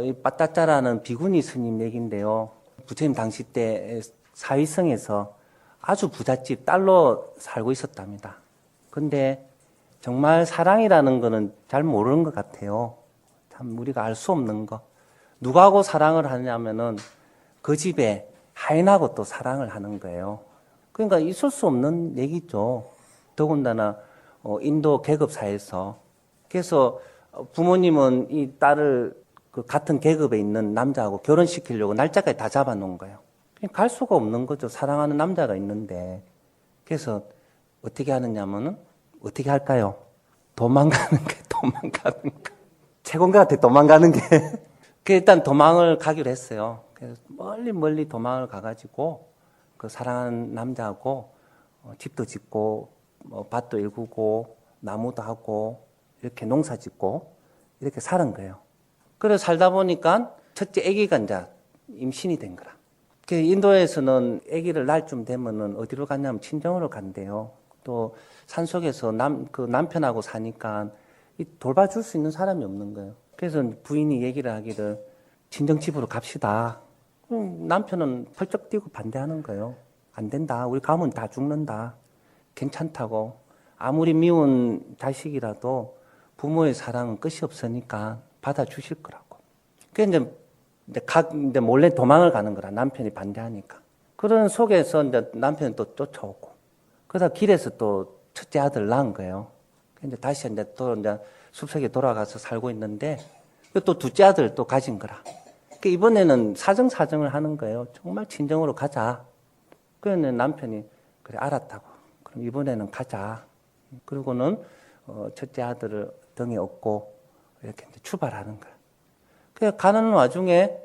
이 빠따짜라는 비구니 스님 얘기인데요. 부처님 당시 때 사위성에서 아주 부잣집 딸로 살고 있었답니다. 근데 정말 사랑이라는 거는 잘 모르는 것 같아요. 참 우리가 알 수 없는 거. 누구하고 사랑을 하냐면은 그 집에 하인하고 또 사랑을 하는 거예요. 그러니까 있을 수 없는 얘기죠. 더군다나 인도 계급사에서. 그래서 부모님은 이 딸을 그 같은 계급에 있는 남자하고 결혼시키려고 날짜까지 다 잡아놓은 거예요. 갈 수가 없는 거죠. 사랑하는 남자가 있는데. 그래서 어떻게 하느냐면은 어떻게 할까요? 도망가는 거. 최고인한테 도망가는 게. 일단 도망을 가기로 했어요. 그래서 멀리 도망을 가가지고 그 사랑하는 남자하고 집도 짓고 밭도 일구고 나무도 하고 이렇게 농사 짓고 이렇게 사는 거예요. 그래서 살다 보니까 첫째 아기가 이제 임신이 된 거라. 인도에서는 아기를 낳을 쯤 되면은 어디로 갔냐면 친정으로 간대요. 또 산속에서 그 남편하고 사니까 돌봐줄 수 있는 사람이 없는 거예요. 그래서 부인이 얘기를 하기를 친정집으로 갑시다. 남편은 펄쩍 뛰고 반대하는 거예요. 안 된다. 우리 가면 다 죽는다. 괜찮다고. 아무리 미운 자식이라도 부모의 사랑은 끝이 없으니까 받아주실 거라고. 그래서 이제 몰래 도망을 가는 거라. 남편이 반대하니까. 그런 속에서 이제 남편이 또 쫓아오고. 그러다 길에서 또 첫째 아들 낳은 거예요. 근데 다시 이제 숲속에 돌아가서 살고 있는데 또 둘째 아들 또 가진 거라. 이번에는 사정을 하는 거예요. 정말 친정으로 가자. 그러면 남편이 그래 알았다고. 그럼 이번에는 가자. 그리고는 첫째 아들을 등에 업고 이렇게 이제 출발하는 거예요. 그래서 가는 와중에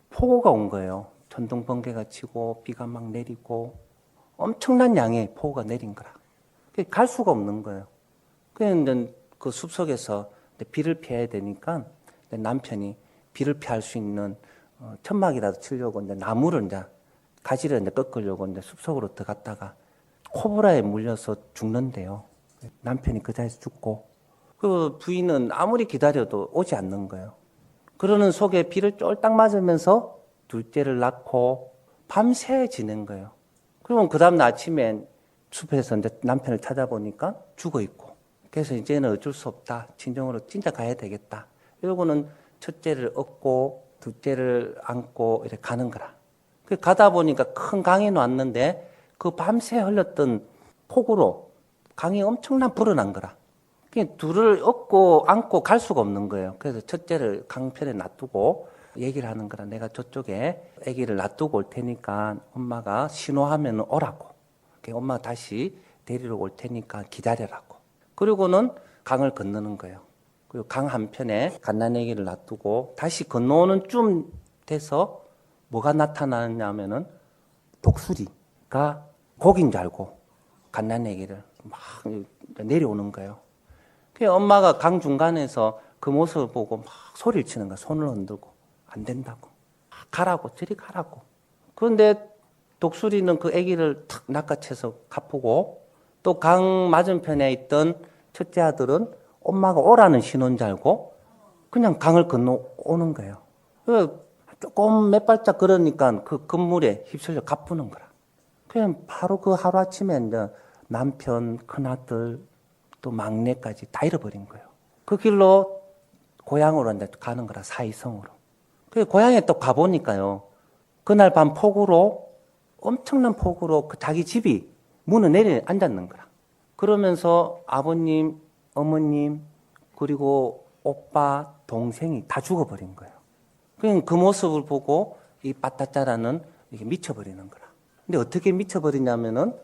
폭우가 온 거예요. 천둥 번개가 치고 비가 막 내리고 엄청난 양의 폭우가 내린 거라. 갈 수가 없는 거예요. 그래서 그 숲속에서 비를 피해야 되니까 남편이 비를 피할 수 있는 천막이라도 치려고 이제 나무를 이제 가지를 이제 꺾으려고 이제 숲속으로 들어갔다가 코브라에 물려서 죽는데요. 남편이 그 자리에서 죽고 그 부인은 아무리 기다려도 오지 않는 거예요. 그러는 속에 비를 쫄딱 맞으면서 둘째를 낳고 밤새 지낸 거예요. 그러면 그 다음 날 아침에 숲에서 이제 남편을 찾아보니까 죽어 있고. 그래서 이제는 어쩔 수 없다. 친정으로 진짜 가야 되겠다. 이러고는 첫째를 업고 둘째를 안고 이렇게 가는 거라. 가다 보니까 큰 강이 왔는데 그 밤새 흘렀던 폭우로 강이 엄청난 불어난 거라. 둘을 업고 안고 갈 수가 없는 거예요. 그래서 첫째를 강편에 놔두고 얘기를 하는 거라. 내가 저쪽에 아기를 놔두고 올 테니까 엄마가 신호하면 오라고. 엄마가 다시 데리러 올 테니까 기다려라고. 그리고는 강을 건너는 거예요. 그리고 강 한편에 갓난아기를 놔두고 다시 건너오는 쯤 돼서 뭐가 나타나냐면은 독수리가 고기인 줄 알고 갓난아기를 막 내려오는 거예요. 그래서 엄마가 강 중간에서 그 모습을 보고 막 소리를 치는 거야. 손을 흔들고 안 된다고. 가라고 저리 가라고. 그런데 독수리는 그 아기를 탁 낚아채서 갚고 또 강 맞은편에 있던 첫째 아들은 엄마가 오라는 신호인 줄 알고 그냥 강을 건너오는 거예요. 조금 몇 발짝 걸으니까 그 건물에 휩쓸려 가쁘는 거라. 그냥 바로 그 하루아침에 이제 남편, 큰아들, 또 막내까지 다 잃어버린 거예요. 그 길로 고향으로 이제 가는 거라, 사이성으로. 그 고향에 또 가보니까요. 그날 밤 폭우로, 엄청난 폭우로 그 자기 집이 문을 내려 앉았는 거라. 그러면서 아버님, 어머님, 그리고 오빠, 동생이 다 죽어버린 거예요. 그 모습을 보고 이 빠따짜라는 이게 미쳐버리는 거라. 근데 어떻게 미쳐버리냐면은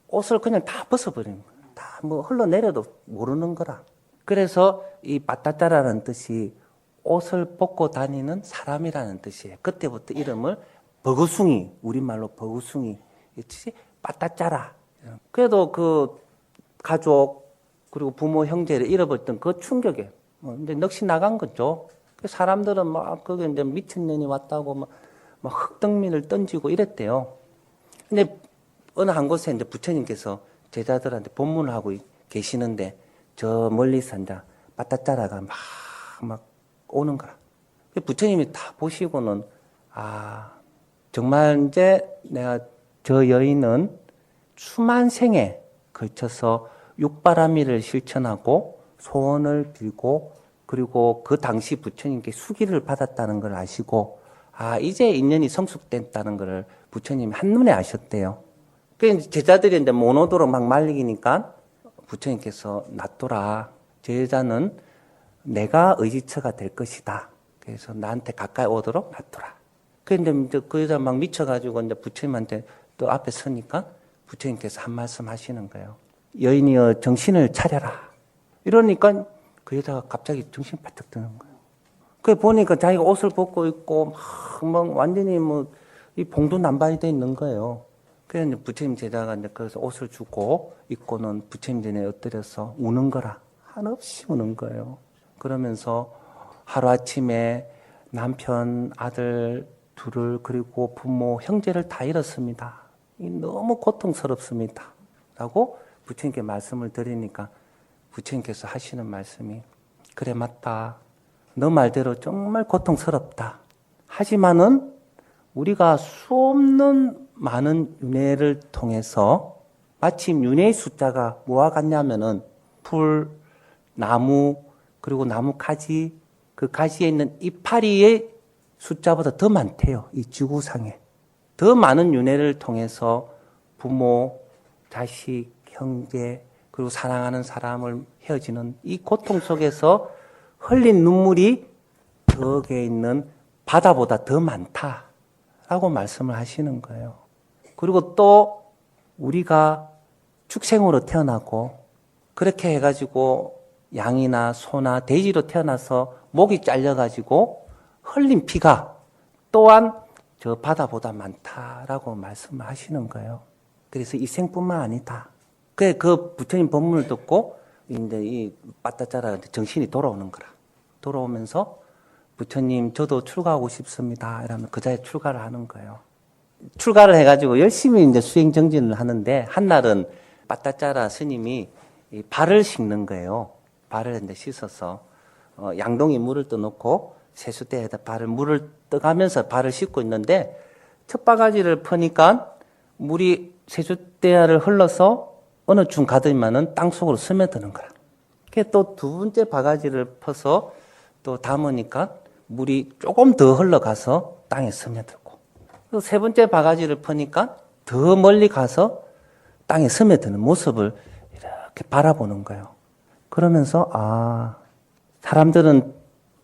옷을 그냥 다 벗어버리는 거예요. 다 뭐 흘러내려도 모르는 거라. 그래서 이 빠따짜라는 뜻이 옷을 벗고 다니는 사람이라는 뜻이에요. 그때부터 이름을 버구숭이, 우리말로 버구숭이, 빠따짜라. 그래도 그 가족, 그리고 부모, 형제를 잃어버렸던 그 충격에 이제 넋이 나간 거죠. 사람들은 막 그게 이제 미친년이 왔다고 막 흙덩미를 던지고 이랬대요. 근데 어느 한 곳에 이제 부처님께서 제자들한테 법문을 하고 계시는데 저 멀리서 이제 빠따짜라가 막 오는 거라. 부처님이 다 보시고는, 정말 이제 내가 저 여인은 수만 생에 걸쳐서 육바라밀을 실천하고 소원을 빌고 그리고 그 당시 부처님께 수기를 받았다는 걸 아시고 이제 인연이 성숙됐다는 걸 부처님이 한눈에 아셨대요. 그래서 제자들이 이제 못 오도록 막 말리기니까 부처님께서 놔둬라. 저 여자는 내가 의지처가 될 것이다. 그래서 나한테 가까이 오도록 놔둬라. 그런데 그 여자 막 미쳐가지고 이제 부처님한테 또 앞에 서니까 부처님께서 한 말씀 하시는 거예요. 여인이여 정신을 차려라. 이러니까 그 여자가 갑자기 정신 바짝 드는 거예요. 그 보니까 자기가 옷을 벗고 있고 막 완전히 이 봉도난발이 돼 있는 거예요. 그래서 부처님 제자가 이제 그래서 옷을 주고 입고는 부처님 전에 엎드려서 우는 거라. 한없이 우는 거예요. 그러면서 하루아침에 남편, 아들 둘을 그리고 부모, 형제를 다 잃었습니다. 너무 고통스럽습니다. 라고 부처님께 말씀을 드리니까 부처님께서 하시는 말씀이 그래 맞다. 너 말대로 정말 고통스럽다. 하지만은 우리가 수없는 많은 윤회를 통해서 마침 윤회의 숫자가 뭐와 같냐면은 풀, 나무, 그리고 나무 가지, 그 가지에 있는 이파리의 숫자보다 더 많대요. 이 지구상에. 더 많은 윤회를 통해서 부모, 자식, 형제, 그리고 사랑하는 사람을 헤어지는 이 고통 속에서 흘린 눈물이 저기에 있는 바다보다 더 많다라고 말씀을 하시는 거예요. 그리고 또 우리가 축생으로 태어나고 그렇게 해가지고 양이나 소나 돼지로 태어나서 목이 잘려가지고 흘린 피가 또한 저 바다보다 많다라고 말씀을 하시는 거예요. 그래서 이 생뿐만 아니다. 그 부처님 법문을 듣고 이제 이 빠따짜라 정신이 돌아오는 거라. 돌아오면서 부처님 저도 출가하고 싶습니다. 이러면 그 자리에 출가를 하는 거예요. 출가를 해가지고 열심히 이제 수행 정진을 하는데 한날은 빠따짜라 스님이 이 발을 씻는 거예요. 발을 이제 씻어서 양동이 물을 떠놓고 세수대에다 물을 떠가면서 발을 씻고 있는데 첫 바가지를 퍼니까 물이 세수대야를 흘러서 어느 중 가더니만은 땅속으로 스며드는 거라. 또 두 번째 바가지를 퍼서 또 담으니까 물이 조금 더 흘러가서 땅에 스며들고 또 세 번째 바가지를 퍼니까 더 멀리 가서 땅에 스며드는 모습을 이렇게 바라보는 거예요. 그러면서 사람들은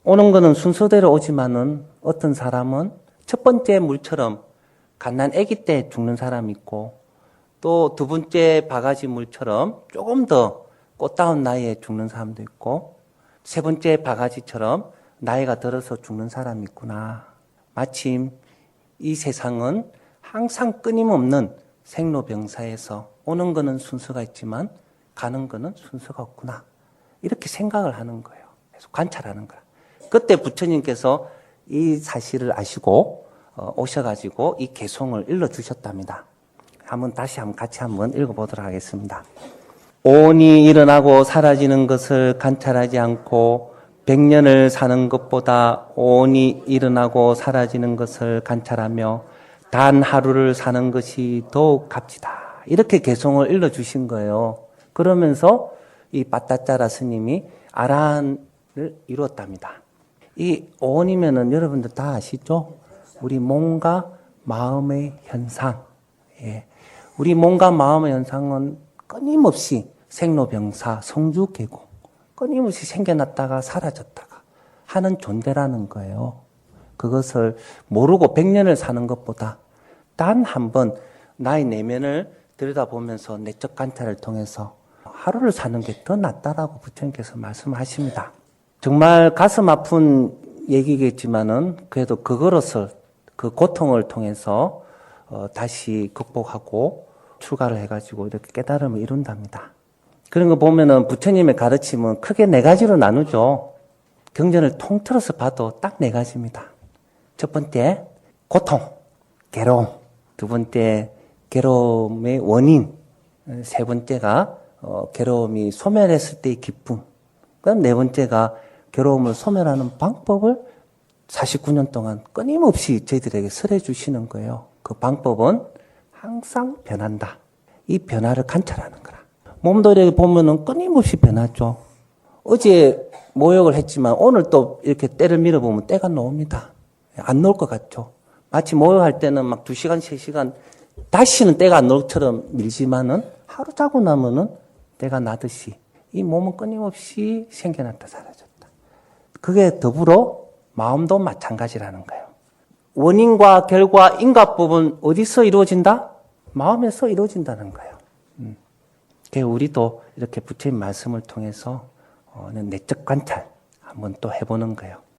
오는 거는 순서대로 오지만은 어떤 사람은 첫 번째 물처럼 갓난 아기 때 죽는 사람이 있고 또 두 번째 바가지 물처럼 조금 더 꽃다운 나이에 죽는 사람도 있고 세 번째 바가지처럼 나이가 들어서 죽는 사람이 있구나. 마침 이 세상은 항상 끊임없는 생로병사에서 오는 거는 순서가 있지만 가는 거는 순서가 없구나. 이렇게 생각을 하는 거예요. 계속 관찰하는 거야. 그때 부처님께서 이 사실을 아시고 오셔가지고 이 개송을 일러주셨답니다. 같이 한번 읽어보도록 하겠습니다. 오온이 일어나고 사라지는 것을 관찰하지 않고 100년을 사는 것보다 오온이 일어나고 사라지는 것을 관찰하며 단 하루를 사는 것이 더욱 값지다. 이렇게 개송을 일러주신 거예요. 그러면서 이 빠따짜라 스님이 아라한을 이루었답니다. 이 오온이면은 여러분들 다 아시죠? 우리 몸과 마음의 현상. 예. 우리 몸과 마음의 현상은 끊임없이 생로병사, 성주계고 끊임없이 생겨났다가 사라졌다가 하는 존재라는 거예요. 그것을 모르고 100년을 사는 것보다 단 한 번 나의 내면을 들여다보면서 내적 관찰을 통해서 하루를 사는 게 더 낫다라고 부처님께서 말씀하십니다. 정말 가슴 아픈 얘기겠지만은 그래도 그거로서 그 고통을 통해서 다시 극복하고 출가를 해가지고 이렇게 깨달음을 이룬답니다. 그런 거 보면은 부처님의 가르침은 크게 네 가지로 나누죠. 경전을 통틀어서 봐도 딱 네 가지입니다. 첫 번째, 고통, 괴로움. 두 번째, 괴로움의 원인. 세 번째가 괴로움이 소멸했을 때의 기쁨. 그다음 네 번째가 괴로움을 소멸하는 방법을 49년 동안 끊임없이 저희들에게 설해 주시는 거예요. 그 방법은 항상 변한다. 이 변화를 관찰하는 거라. 몸도 이렇게 보면은 끊임없이 변하죠. 어제 모욕을 했지만 오늘 또 이렇게 때를 밀어보면 때가 놓습니다. 안 놓을 것 같죠. 마치 모욕할 때는 막 2시간, 3시간 다시는 때가 안 놓을 것처럼 밀지만은 하루 자고 나면은 때가 나듯이 이 몸은 끊임없이 생겨났다 사라졌다. 그게 더불어 마음도 마찬가지라는 거예요. 원인과 결과, 인과법은 어디서 이루어진다? 마음에서 이루어진다는 거예요. 그래서 우리도 이렇게 부처님 말씀을 통해서 내적 관찰 한번 또 해보는 거예요.